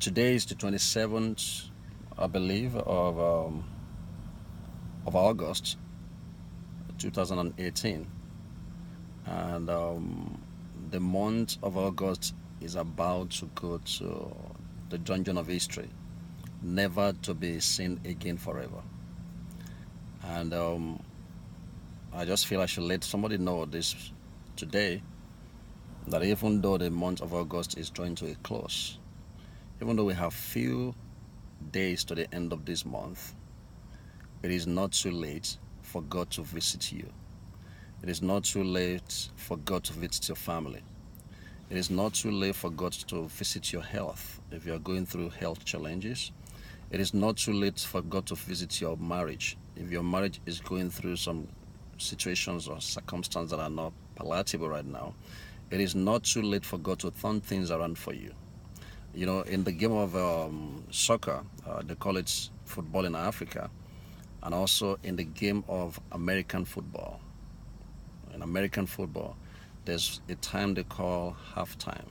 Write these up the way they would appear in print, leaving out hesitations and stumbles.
Today is the 27th, I believe, of August 2018. And the month of August is about to go to the dungeon of history, never to be seen again forever. And I just feel I should let somebody know this today, that even though the month of August is drawing to a close, even though we have few days to the end of this month, it is not too late for God to visit you. It is not too late for God to visit your family. It is not too late for God to visit your health if you are going through health challenges. It is not too late for God to visit your marriage if your marriage is going through some situations or circumstances that are not palatable right now. It is not too late for God to turn things around for you. You know, in the game of soccer, they call it football in Africa, and also in the game of American football. In American football, there's a time they call halftime,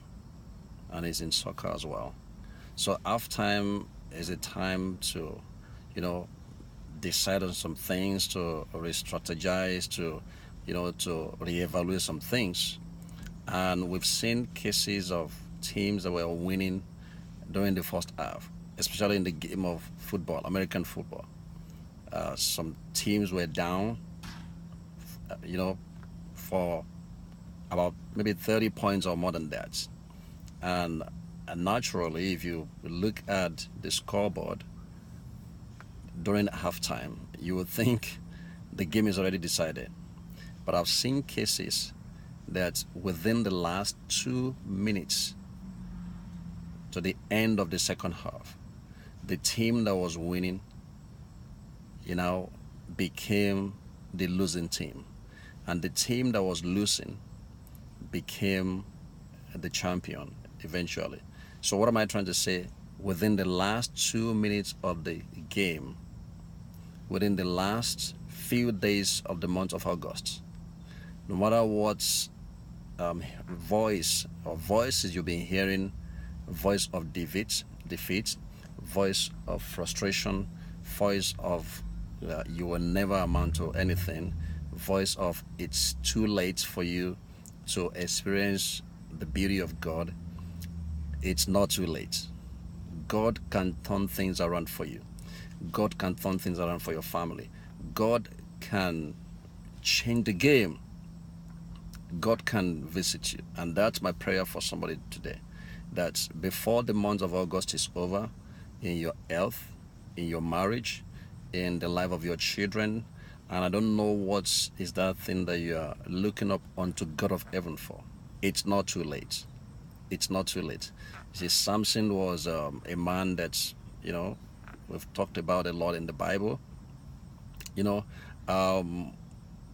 and it's in soccer as well. So halftime is a time to, you know, decide on some things, to re-strategize, to reevaluate some things. And we've seen cases of teams that were winning during the first half, especially in the game of football, American football. Some teams were down, you know, for about maybe 30 points or more than that. And, and naturally, if you look at the scoreboard during halftime, you would think the game is already decided. But I've seen cases that within the last 2 minutes to the end of the second half, the team that was winning, you know, became the losing team. And the team that was losing became the champion eventually. So, what am I trying to say? Within the last 2 minutes of the game, within the last few days of the month of August, no matter what voice or voices you've been hearing, voice of defeat, voice of frustration, voice of you will never amount to anything, voice of it's too late for you to experience the beauty of God, it's not too late. God can turn things around for you. God can turn things around for your family. God can change the game. God can visit you. And that's my prayer for somebody today. That before the month of August is over, in your health, in your marriage, in the life of your children, and I don't know what is that thing that you are looking up unto God of heaven for. It's not too late. It's not too late. See, Samson was a man that's, you know, we've talked about a lot in the Bible. You know, um,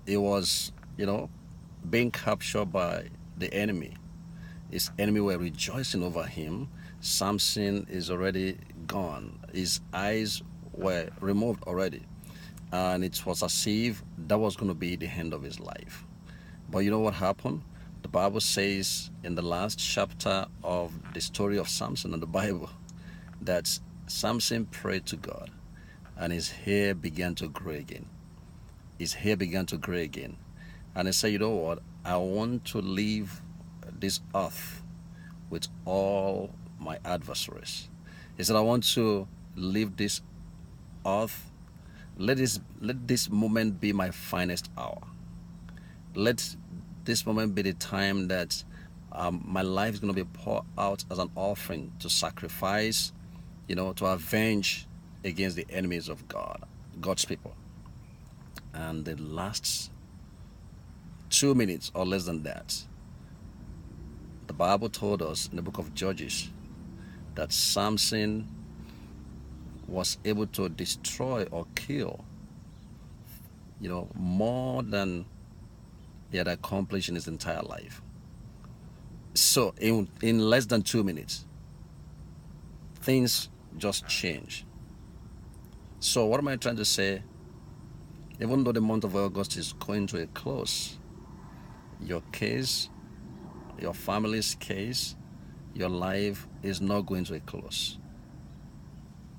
he was, being captured by the enemy. His enemy were rejoicing over him. Samson is already gone. His eyes were removed already. And it was as if that was going to be the end of his life. But you know what happened? The Bible says in the last chapter of the story of Samson in the Bible that Samson prayed to God and his hair began to grow again. His hair began to grow again. And he said, you know what? I want to leave this earth with all my adversaries. He said, I want to leave this earth. Let this moment be my finest hour. Let this moment be the time that my life is going to be poured out as an offering to sacrifice, to avenge against the enemies of God, God's people. And the last 2 minutes or less than that, the Bible told us in the book of Judges that Samson was able to destroy or kill, more than he had accomplished in his entire life. So in less than 2 minutes, things just change. So what am I trying to say? Even though the month of August is going to a close, your case, your family's case, your life is not going to a close.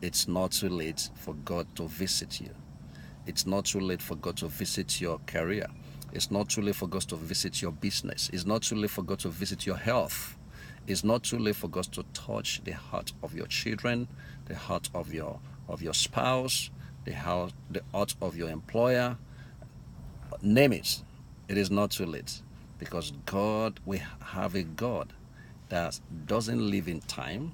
It's not too late for God to visit you. It's not too late for God to visit your career. It's not too late for God to visit your business. It's not too late for God to visit your health. It's not too late for God to touch the heart of your children, the heart of your spouse, the heart of your employer. Name it. It is not too late, because God, we have a God that doesn't live in time,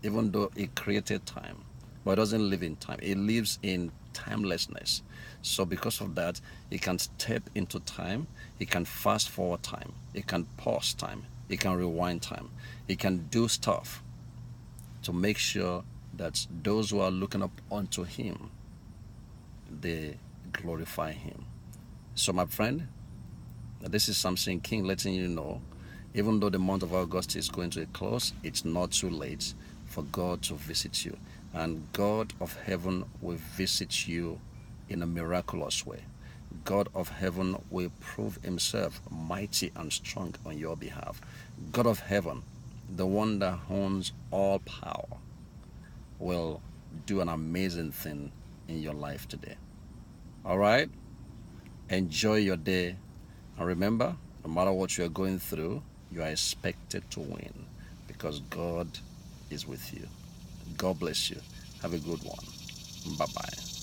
even though He created time, but it doesn't live in time. It lives in timelessness. So because of that, He can step into time. He can fast forward time. He can pause time. He can rewind time. He can do stuff to make sure that those who are looking up unto Him, they glorify Him. So my friend, this is Samson King letting you know, even though the month of August is going to a close, it's not too late for God to visit you. And God of heaven will visit you in a miraculous way. God of heaven will prove Himself mighty and strong on your behalf. God of heaven, the one that owns all power, will do an amazing thing in your life today. All right? Enjoy your day. And remember, no matter what you are going through, you are expected to win, because God is with you. God bless you. Have a good one. Bye bye.